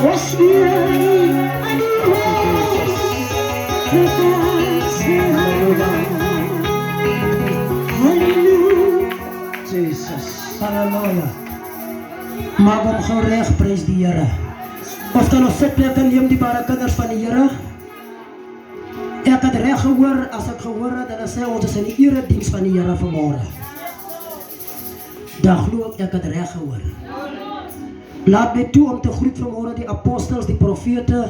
Was ihr an die Welt Halleluja. Jesus, halleluja. Maak hom gou reg, prys die Here. Of kan ons sitplek neem die bare kinders van die Here? Ek het reg gehoor, as ek gehoor het, hulle sê ons is in die erediens van die Here vanmôre. Dan glo ek het reg gehoor. Laat my toe om te groet vanmôre die apostels, die profete,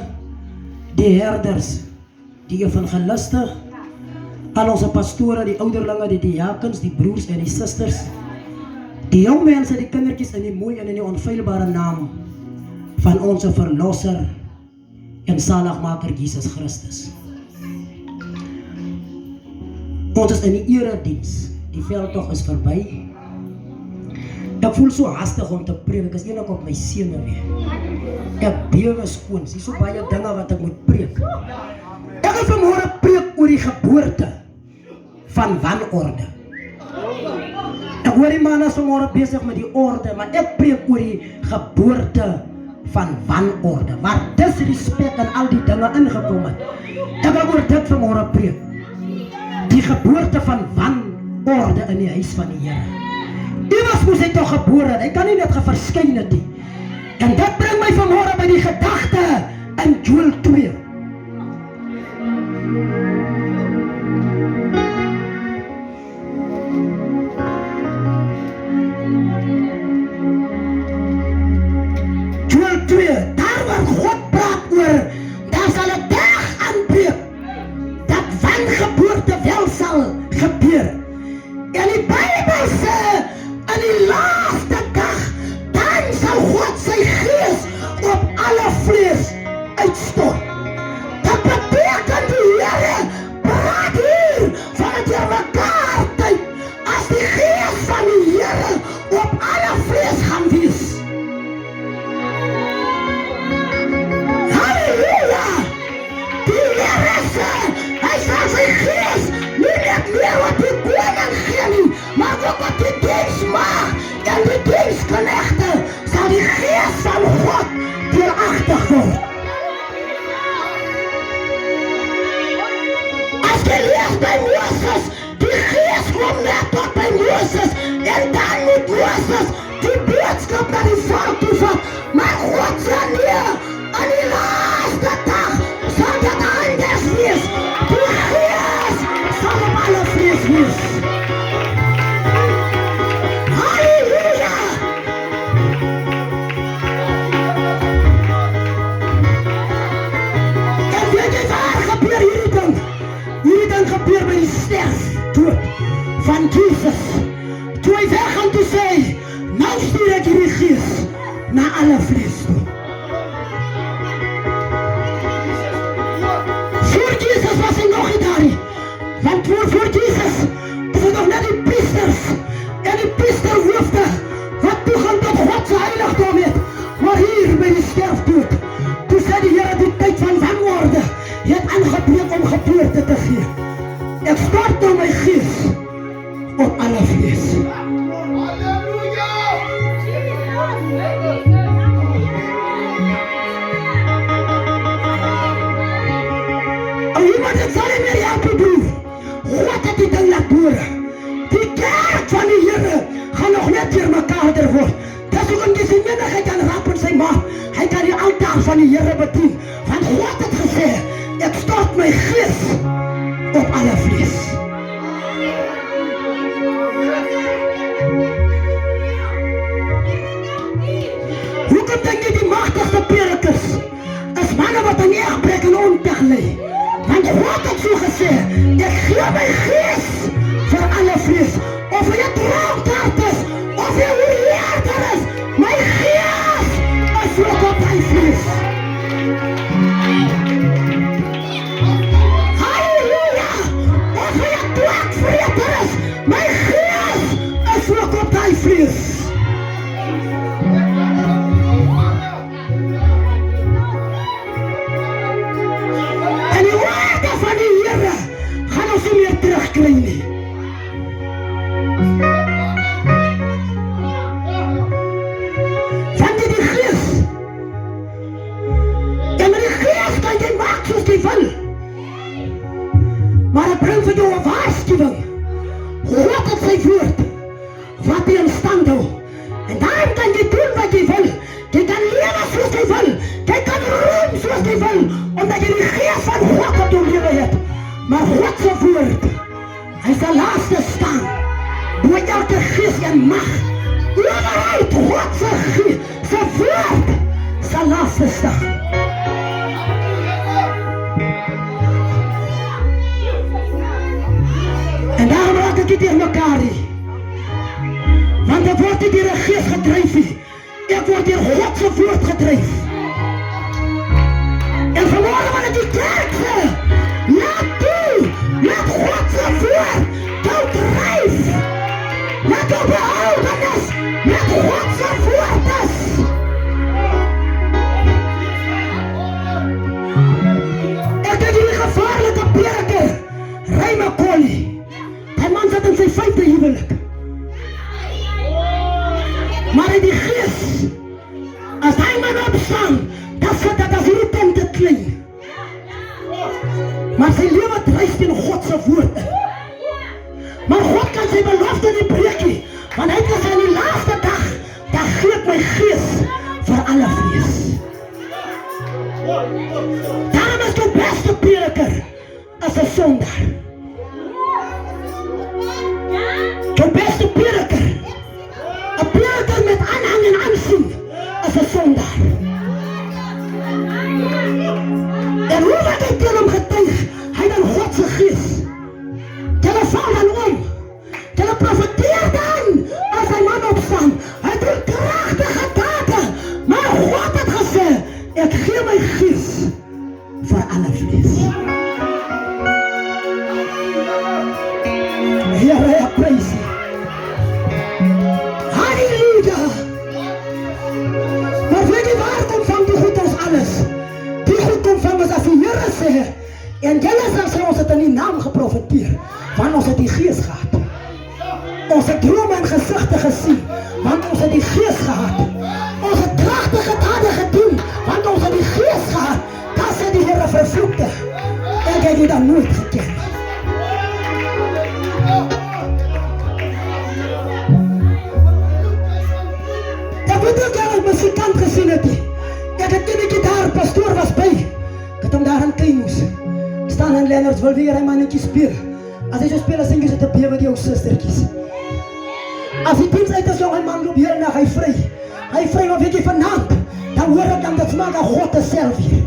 die herders, die evangeliste, al onze pastore, die ouderlinge, die diakens, die broers en die susters, die jong mense, die kindertjies in die mooi en in die onfeilbare naam van onze verlosser en zaligmaker Jesus Christus. Ons is in die erediens, die veldtog is verby. Ek voel so hastig om te preek, ek is enig op my sene weer. Ek bewe skoon, sien so baie dinge wat ek moet preek. Ek wil vanmôre preek oor die geboorte van wanorde. Ek hoor die man is vanmôre besig met die orde, maar ek preek oor die geboorte van wanorde, waar disrespek en al die dinge ingekom het. Ek wil oor dit vanmôre preek. Die geboorte van wanorde in die huis van die Here. Iewers moes hy toch gebore, hy kan nie net geverskyn het nie. En dit bring my vanmôre by die gedagte in Joel 2. Joel 2, daar waar God praat oor, daar sal 'n dag aanbreek, dat wangeboorte wel sal gebeur. En die Bybel sê, in die laaste dag, dan sal God sy gees op alle vlees uitstort. Dat beteken die Here praat hier van het jy mekaar tyd, as die gees van die Here op alle vlees gaan wees. Halleluja! Die Here sê, hy sal sy gees nie net meer op die koning gee nie, maar ook op die diensmaag en die diensknegte sal die gees van God deuragtig word. As jy lees by Moses, die gees kom net tot by Moses en dan moet Moses die boodskap na die volk toe vat. Maar God sê nee, aan die laaste dag sal dit anders wees. Die gees sal op alle vlees wees. Gebeur by die sterfdood van Jesus. Toe hy weggaan toe sê, nou stuur ek hierdie gees na alle vlees toe. Voor Jesus was hy nog nie daar nie. Want voor Jesus is hy nog net die priesters en die priesterhoofde wat toegang tot God se heiligdom het. Maar hier by die sterfdood, toe sê die Here die tyd van wanorde het aangebreek om geboorte te gee. Ek stort nou my gees op alle vlees. Halleluja! Iemand het sal nie meer help doen. God het die ding laat boor. Die kerk van die Here gaan nog net weer mekaar word. Dis ook in die menigheid kan rap in sy maag. Hy kan die altaar van die Here bedien. Want God het gesê, ek stort my gees op alle vlees. Hoekom denk jy die magtigste predikers is manne wat in egbreek en ontuig lê? Want God het so gesê, ek gee my gees vir alle vlees. Of jy dronkaard is, of jy oorleerder is, my gees is ook op die vlees. jy wil. Maar ek bring vir jou 'n waarskuwing. God het sy woord wat jy in stand hou. En daarom kan jy doen wat jy wil. Jy kan lewe soos jy wil. Jy kan roem soos jy wil, omdat jy die gees van God op jou lewe het. Maar God se woord, hy sal laaste staan. Bo elke gees en mag. Oorheid God se gees, se woord sal laaste staan. En daarom raak ek dit hier mekaar nie. Want ek word nie deur 'n gees gedryf nie. Ek word deur God se woord gedryf. En vanmorgen wil ek die kerk sê, laat toe, laat God se woord jou dryf. Laat jou behoudenis met God se woord is. Ek het hierdie gevaarlike prediker, Raymond Collie. Die man zit in sy 5de huwelik. Maar in die gees, as hy man opstaan, dan sit dat as hierdie tent te klein. Maar sy lewe dryf teen God se woord. Maar God kan sy belofte nie breek nie, want hy het gesê in die laaste dag, dan gee ek my gees vir alle vlees. Daarom is jou beste prediker as 'n sondaar. Jou beste prediker, 'n prediker met aanhang en aansien, as 'n sondaar. En hoe wat hy teen hom getuig, hy dan God se gees. Julle val dan om, julle profeteer dan, as hy man opstaan, hy doen kragtige dade, maar God het gesê, ek gee my gees vir alle vlees. Here, ek prys U. Halleluja! Maar weet jy waar kom van die goed ons alles? Die goed kom van ons as die Here sê, en julle sal sê ons het in die naam geprofeteer, want ons het die gees gehad. Ons het drome en gesigte gesien, want ons het die gees gehad. Ons het kragtige dade gedoen, want ons het die gees gehad. Dat sê die Here vervloekte. Ek het dit dan nooit geken. Ek weet ook jy het musikant gesien het. Ek het nie gitaar, pastoor was by. Ek het hom daar aan kry moes. Staan in Lennarts, wil weer hy mannetjie speel. As hy so speel, dan sing jy so te bewe die jou sistertjies. As die diens uit is, jong, man loop heel nag, hy vry. Hy vry, maar weet jy vanavond, dan hoor ek dan, dat smaak aan God is self hier.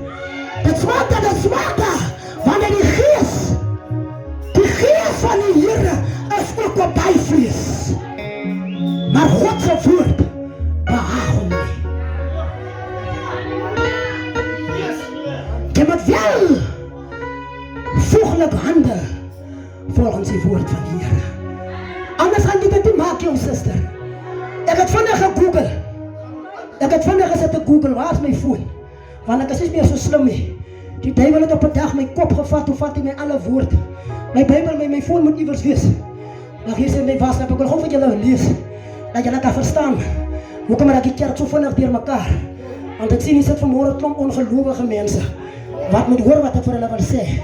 Dat smaak aan, wanneer die gees van die Here is ook op die vlees. Maar God se woord behaag hom nie. Jy moet wel voeglik handel volgens die woord van die Here. Anders gaan jy dit nie maak, jou sister. Ek het vinnig gegoogel. Ek het vinnig gesit te Google, waar is my foon? Want ek is nie meer so slim nie. Die duiwel het op 'n dag my kop gevat, hoe vat hy my alle woord. My Bybel, my foon moet iewers wees. Nou hier sê my waarsnap, ek wil gou vir julle lees, dat julle kan verstaan, hoekom raak die kerk so vinnig deur mekaar. Want ek sien hier sit vanmôre klomp ongelowige mense, wat moet hoor wat ek vir hulle wil sê.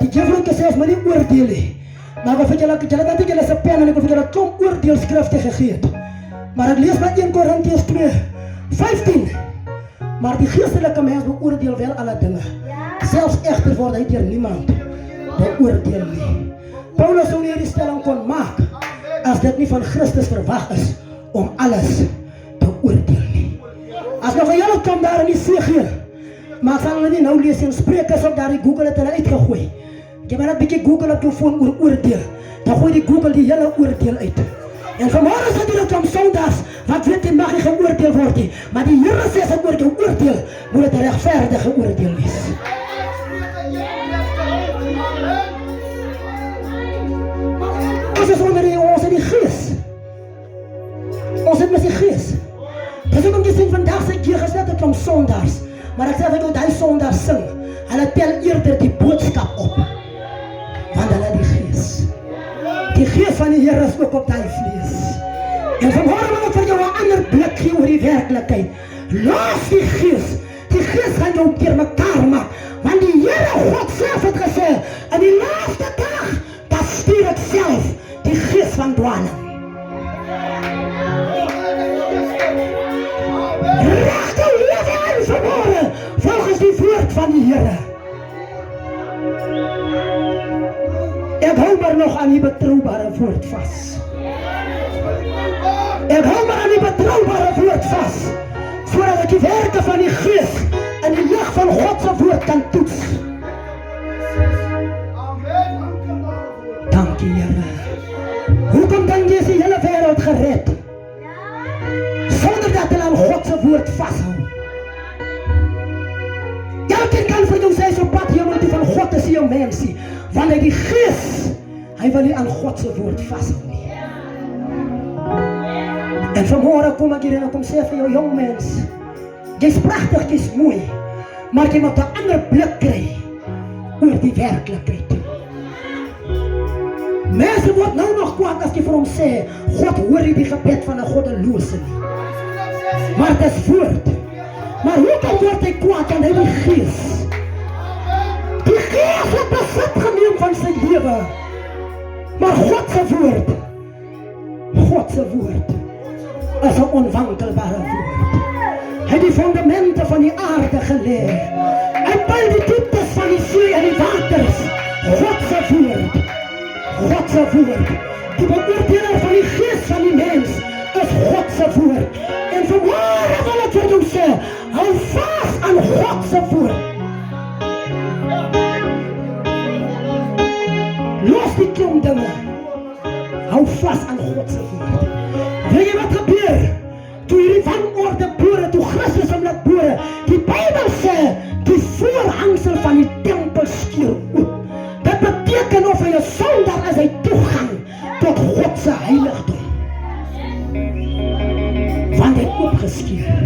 Die juffrouke sê, ons moet nie oordeel nie. Maar ek wil vir julle dat ek julle se pen en ek wil vir julle klomp oordeelskrifte gegee het. Maar ek lees by 1 Korintiërs 2:15. Maar die geestelike mens beoordeel wel alle dinge. Selfs egter word hy deur niemand beoordeel nie. Paulus sou nie hierdie stelling kon maak as dit nie van Christus verwag is om alles te oordeel nie. As nog 'n hele kom daar in die Segeel, maar ek sal hulle nie nou lees en Sprekers op daar die Google het hulle uitgegooi. Jy moet net 'n bietjie Google op jou foon oor oordeel. Dan gooi die Google die hele oordeel uit. En vanmorgen sit hier ook om sondags, wat weet jy mag nie geoordeel word nie. Maar die Here sê as ek oor jou oordeel, moet het 'n regverdige oordeel wees. Ons is onder ons in die gees. Ons het met die gees. Dis ook om te sien vandag sê Jesus net het om sondags. Maar ek sê dat jy die sondags sing, hulle tel eerder die boodskap op. Want hulle die gees. Die gees van die Here is ook op die vlees. En vanmorgen wil ek vir jou 'n ander blik gee oor die werklikheid. Los die gees. Die gees gaan jou keer mekaar maak. Want die van die Here. Ek hou maar nog aan die betroubare woord vas. Ek hou maar aan die betroubare woord vas, voordat ek die werke van die Gees in die lig van God se woord kan toets. Dankie Here. Hoekom dink jy is die hele wêreld gered? Sonder dat hulle aan God se woord vashou. Elkeen kan vir jou sê so pad hemel toe van God is jou mensie, want hy die Gees, hy wil nie aan God se woord vashou nie. En vanmôre kom ek hier en kom sê vir jou jong mens, jy's pragtig, jy's mooi, maar jy moet 'n ander blik kry oor die werklikheid. Mense word nou nog kwaad as jy vir hom sê, God hoor nie die gebed van 'n goddelose nie. Maar dit is woord. Maar hoekom word hy kwaad aan die Gees? Die Gees het besit geneem van sy lewe. Maar God se woord is 'n onwankelbare woord. Hy het die fundamente van die aarde gelê. Hy peil die dieptes van die see en die waters. God se woord. Die beoordeler van die gees van die mens is God se woord. En vanmôre wil ek vir jou sê, hou vas aan God se woord. Los die klomp dinge. Hou vas aan God se woord. Weet jy wat gebeur? Toe hierdie wanorde boere, toe Christus hom laat boere, die Bybel sê, die voorhangsel van die tempel skeur oop. Dit beteken of hy 'n sondaar is, hy toegang tot God se heiligdom. Want hy oopgeskeur.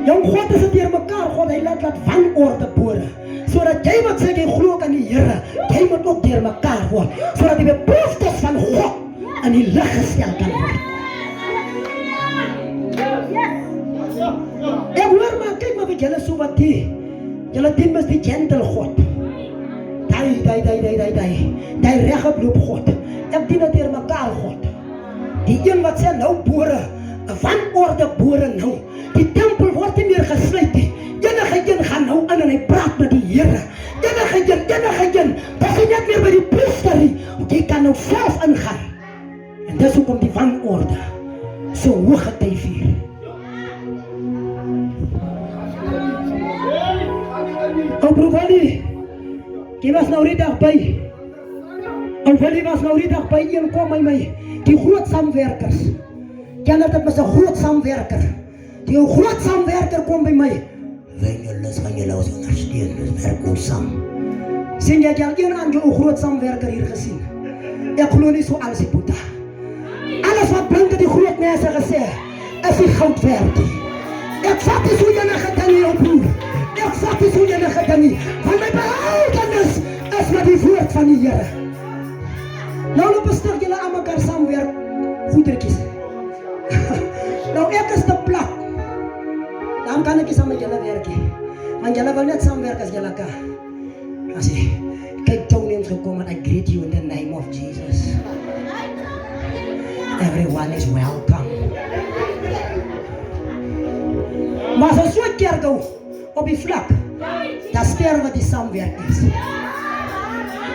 Jong, God is deur mekaar, God, hy laat wanorde boere, sodat jy wat sê jy glo aan die Here, jy moet ook deur mekaar word, sodat die beproefdes van God in die lig gestel kan word. Ek hoor maar, kyk maar wat julle so wat die. Julle dien mis die gentle God. Die regoploop God. Ek dien deur mekaar God. Die een wat sê nou boere, 'n wanorde boere nou. Die tempel word nie meer gesluit nie. Enige een gaan nou in en hy praat met die Here. Enige een. Dat is net meer by die priester nie. Jy kan nou self ingaan. En dis hoekom die wanorde so hoog getyf hier. Broer Willie, jy was nou die dag by. Willie was nou die dag by een kom by my. Die groot saamwerkers. Ken dit met 'n groot saamwerker. Die groot saamwerker kom by my. Wen julle gaan julle ons ondersteun, dis werk ons saam. Sien jy al een ander groot saamwerker hier gesien? Ek glo nie so alles die Boeta. Alles wat blink die groot mense gesê, is die goud werd. Ek vat nie so enige ding nie op broer. Ek vat nie so enige ding nie. Want my behoudenis is met die woord van die Here. Nou loop stuk julle aan mekaar saamwerk goedertjies. Nou ek is te plat. Dan kan ek nie saam met julle werk nie. Want julle wil net saamwerk as julle kan. As jy kyk Tony het gekom en I greet you in the name of Jesus. Everyone is welcome. Maar as so 'n keer gou op die vlak, dan sterwe die saamwerkers.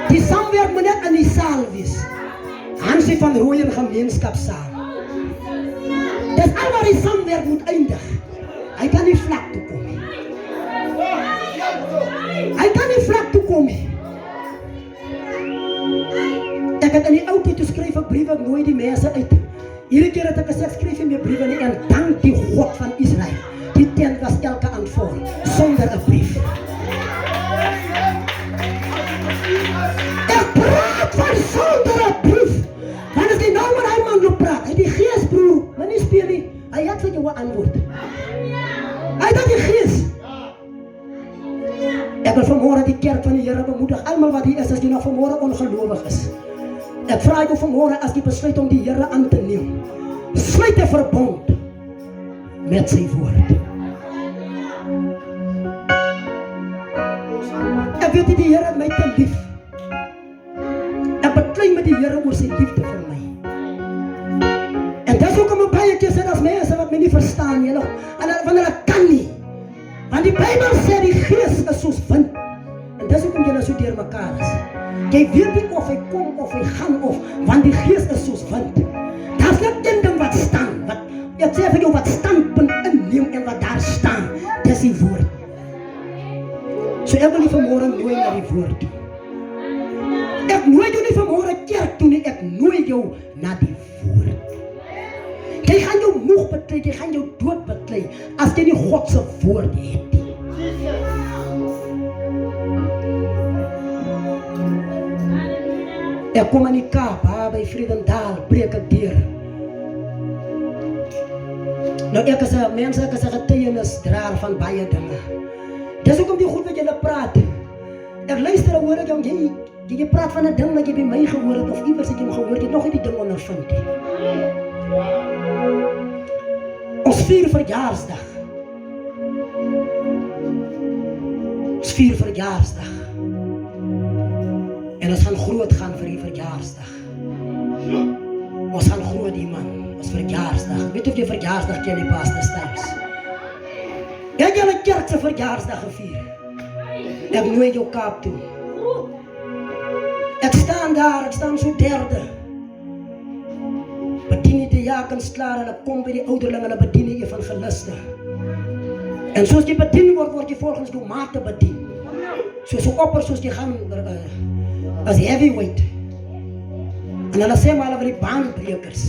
Die saamwerk moet net in die saal wees. Hansie van Rooyen gemeenskapsaal. Dis al waar die saamwerk moet eindig. Hy kan nie vlak toe kom nie. Ek het in die ou tyd toe skryf ek briewe, ek nooi die mense uit. Hierdie keer het ek gesê, ek skryf nie meer briewe nie en dank die God van Israel. Die tent was elke aand vol, sonder 'n brief. Ek praat van sonder 'n brief. Want as jy nou met hy man loop praat, hy die gees broer, maar nie speel nie, hy het vir jou 'n antwoord. Hy het die gees. Ek wil vanmôre die kerk van die Here bemoedig, almal wat hier is, as jy nog vanmôre ongelowig is. Ek vra jou vanmôre as jy besluit om die Here aan te neem, sluit 'n verbond met sy woord. Ek weet die Here het my te lief. Ek beklei met die Here oor sy liefde vir my. En dis hoekom ek baie keer sê as mense wat my nie verstaan nie, en want hulle kan nie. Want die Bybel sê die Jy weet nie of hy kom of hy gaan of, want die gees is soos wind. Daar's net een ding wat staan, wat ek sê vir jou wat standpunt inneem en wat daar staan, dis die woord. So ek wil nie vanmôre nooi na die woord toe. Ek nooi jou nie vanmôre kerk toe nie, ek nooi jou na die woord. Jy gaan jou moeg beklei, jy gaan jou dood beklei, as jy nie God se woord het nie. Ek kom in die Kaap, by Vredendal, preek ek deur. Nou ek is 'n mens, ek is 'n getuienisdraer van baie dinge. Dis hoekom die goed wat julle praat. Ek luister en hoor ek jou, jy praat van 'n ding wat jy by my gehoor het of iewers het jy hom gehoor, jy het nog nie die ding ondervind nie. Ons vier verjaarsdag. Ons vier verjaarsdag. En ons gaan groot gaan vir die verjaarsdag. Ons gaan groot die man, ons verjaarsdag. Weet of jy verjaarsdag ken die Pastor Styles? Jy julle kerk se verjaarsdag gevier. Ek nooi jou Kaap toe. Ek staan daar, ek staan so derde. Bedien die diakens klaar, hulle kom by die ouderlinge, hulle bedien die evangeliste. En soos jy bedien word, word jy volgens jou mate bedien. Soos so opper, soos jy gaan as heavyweight. En hulle sê maar hulle vir die baanbrekers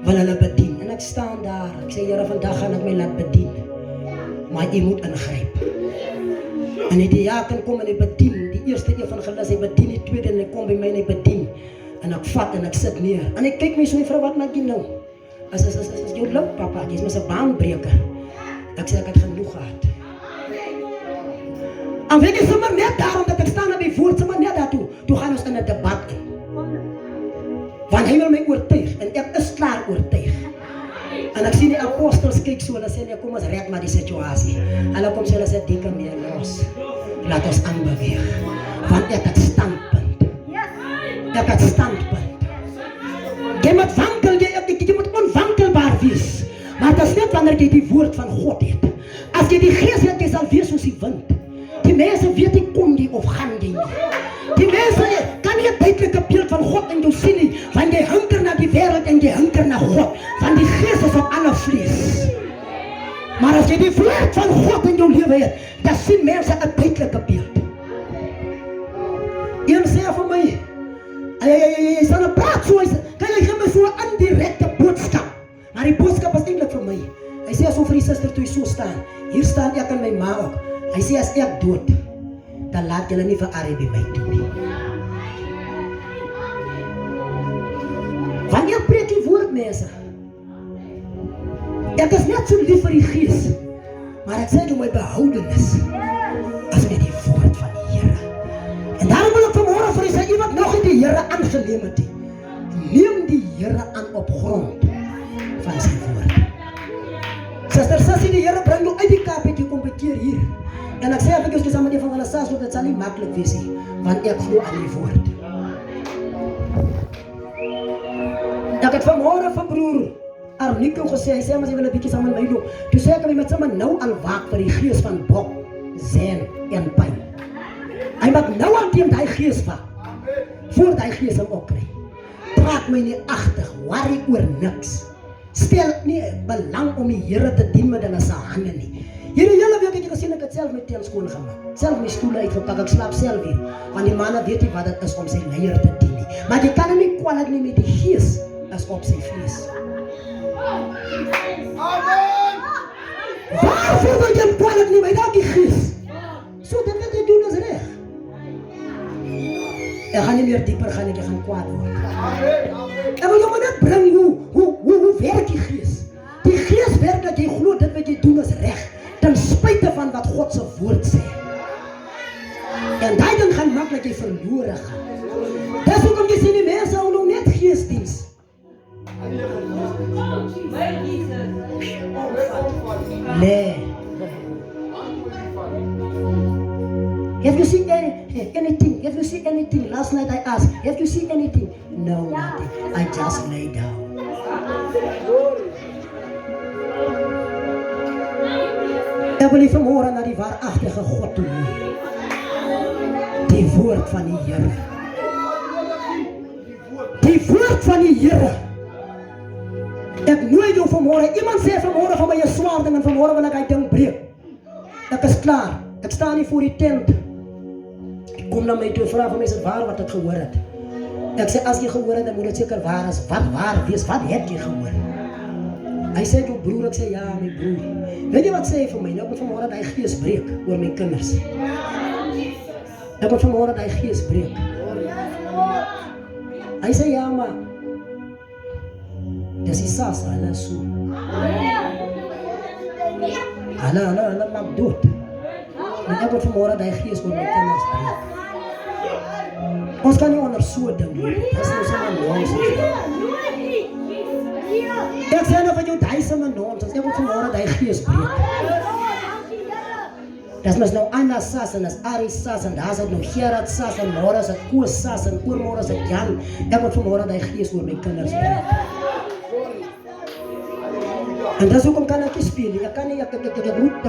wil hulle bedien. En ek staan daar, ek sê Here, vandag gaan ek my laat bedien. Maar jy moet ingryp. En die diaken kom en hy bedien, die eerste evangelis, hy bedien die tweede en hy kom by my en hy bedien. En ek vat en ek sit neer. En ek kyk my so, vrou, wat maak jy nou? As jou loop, papa, jy is maar 'n baanbreker. Ek sê ek het genoeg gehad. En weet jy, sommer net daarom dat ek staan op die woord, sommer net daartoe, toe gaan ons in 'n debat in. Want hy wil my oortuig en ek is klaar oortuig. En ek sien die apostels kyk so, hulle sê nee, kom ons red maar die situasie. Hulle kom sê, hulle sê dikke meer los. Laat ons aanbeweeg. Want ek het standpunt. Ek het standpunt. Jy moet wankel, jy moet onwankelbaar wees. Maar dit is net wanneer jy die woord van God het. As jy die gees het, jy sal wees soos die wind. Die mense weet nie kom jy of gaan jy nie. Die mense kan nie 'n duidelike beeld van God in jou sien nie, want jy hunker na die wêreld en jy hunker na God, want die gees is op alle vlees. Maar as jy die woord van God in jou lewe het, dan sien mense 'n duidelike beeld. Een sê vir my, hy sal praat so, kan jy gee my so 'n indirekte boodskap, maar die boodskap is eintlik vir my. Hy sê asof vir die suster toe hy so staan, hier staan ek en my ma ook. Hy sê as ek dood, dan laat julle nie vir Arie by my toe nie. Want ek preek die woord, mense. Ek is net so lief vir die gees, maar ek sê jy my behoudenis as met die woord van die Here. En daarom wil ek vanmôre vir jy sê, iemand nog nie die Here aangeneem het nie, neem die Here aan op grond van sy woord. Suster Sassie, die Here bring jou uit die Kaap en jy kom bekeer hier. En ek sê ek is saam met die van hulle saas, dit sal nie maklik wees nie, want ek glo aan die woord. Ek het vanmôre van broer Arnico gesê, hy sê maar sy wil 'n bietjie saam met my loop. Toe sê ek met sommer nou al waak vir die gees van bok, zen en pyn. Hy moet nou al teen daai gees vat. Voor daai gees hom opkry. Praat my nie agtig, worry oor niks. Stel nie belang om die Here te dien met hulle se hande nie. Hierdie hele week het jy gesien ek het self my teen skoon gemaak. Self my stoele uitgepak, ek slaap self hier. Want die manne weet nie wat dit is om sy leier te dien nie. Maar jy kan hom nie kwaad nie met die gees as op sy vlees. Amen. Waarvoor wil jy kwaad nie met die gees? So dit wat jy doen is reg. Ek gaan nie meer dieper gaan, ek gaan kwaad word. Ek wil jou maar net bring hoe werk die gees. Die gees werk dat jy glo dit wat jy doen is reg, ten spyte van wat God se woord sê. En daai ding gaan maak dat jy verlore gaan. Dis hoekom jy sien die mense hou nou net geesdiens. Nee. Have you seen anything? Have you seen anything? Last night I asked, have you seen anything? No, nothing. I just lay down. Ek wil nie vanmôre na die waaragtige God toe nie. Die woord van die Here. Die woord van die Here. Ek nooi jou vanmôre. Iemand sê vanmôre van my is swaar ding en vanmôre wil ek hy ding breek. Ek is klaar. Ek staan nie voor die tent. Ek kom na my toe, vra van my, is dit waar wat ek gehoor het? Ek sê, as jy gehoor het, dan moet dit seker waar is. Wat waar wees? Wat het jy gehoor? Hy sê, jou broer, ek sê, ja, my broer. Weet jy wat sê hy vir my? Nou moet vanmôre dat hy gees breek oor my kinders. Ek moet vanmôre dat hy gees breek. Hy sê, ja, maar dis die sas, hulle is so. Hulle maak dood. En ek moet vanmôre dat hy gees oor my kinders breek. Ons kan nie onder so ding doen. Dis nou sommer nonsens. Ek sê nou van jou duisende nonsens. Ek moet vanmôre dat hy gees breek. Dis mos nou Anna Sas en is Ari Sas en daar's nou Gerard Sas en môre is dit Koos Sas en oormôre is dit Jan. Ek moet vanmôre dat hy gees oor my kinders breek. En dis hoekom kan ek nie speel nie. Ek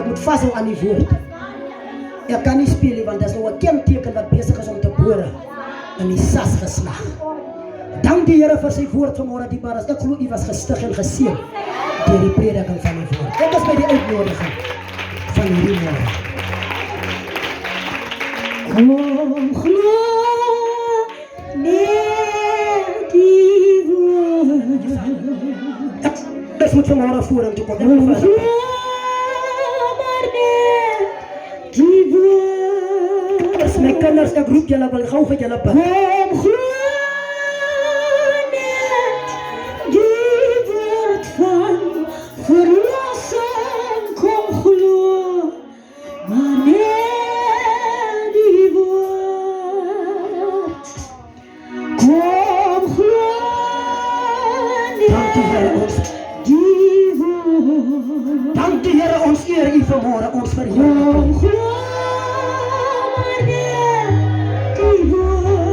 moet vashou aan die woord. Ek kan nie speel nie want dis nou 'n kenteken wat besig is om te bore in die Sas geslag. Dank die Here vir sy woord vanmôre die baras. Ek glo u was gestig en geseën deur die prediking van die woord. Dit is by die uitnodiging van hierdie môre. Kom glo net die woord. Dit moet vanmôre vorentoe kom. Kom glo maar net die woord. As my kinders, ek roep julle, wil gou vir julle bid. Kom glo net die woord van verlossing. Kom glo maar net die woord. Kom glo net die woord. Dank die Here, ons eer u vanmôre, ons verheerlik. Kom glo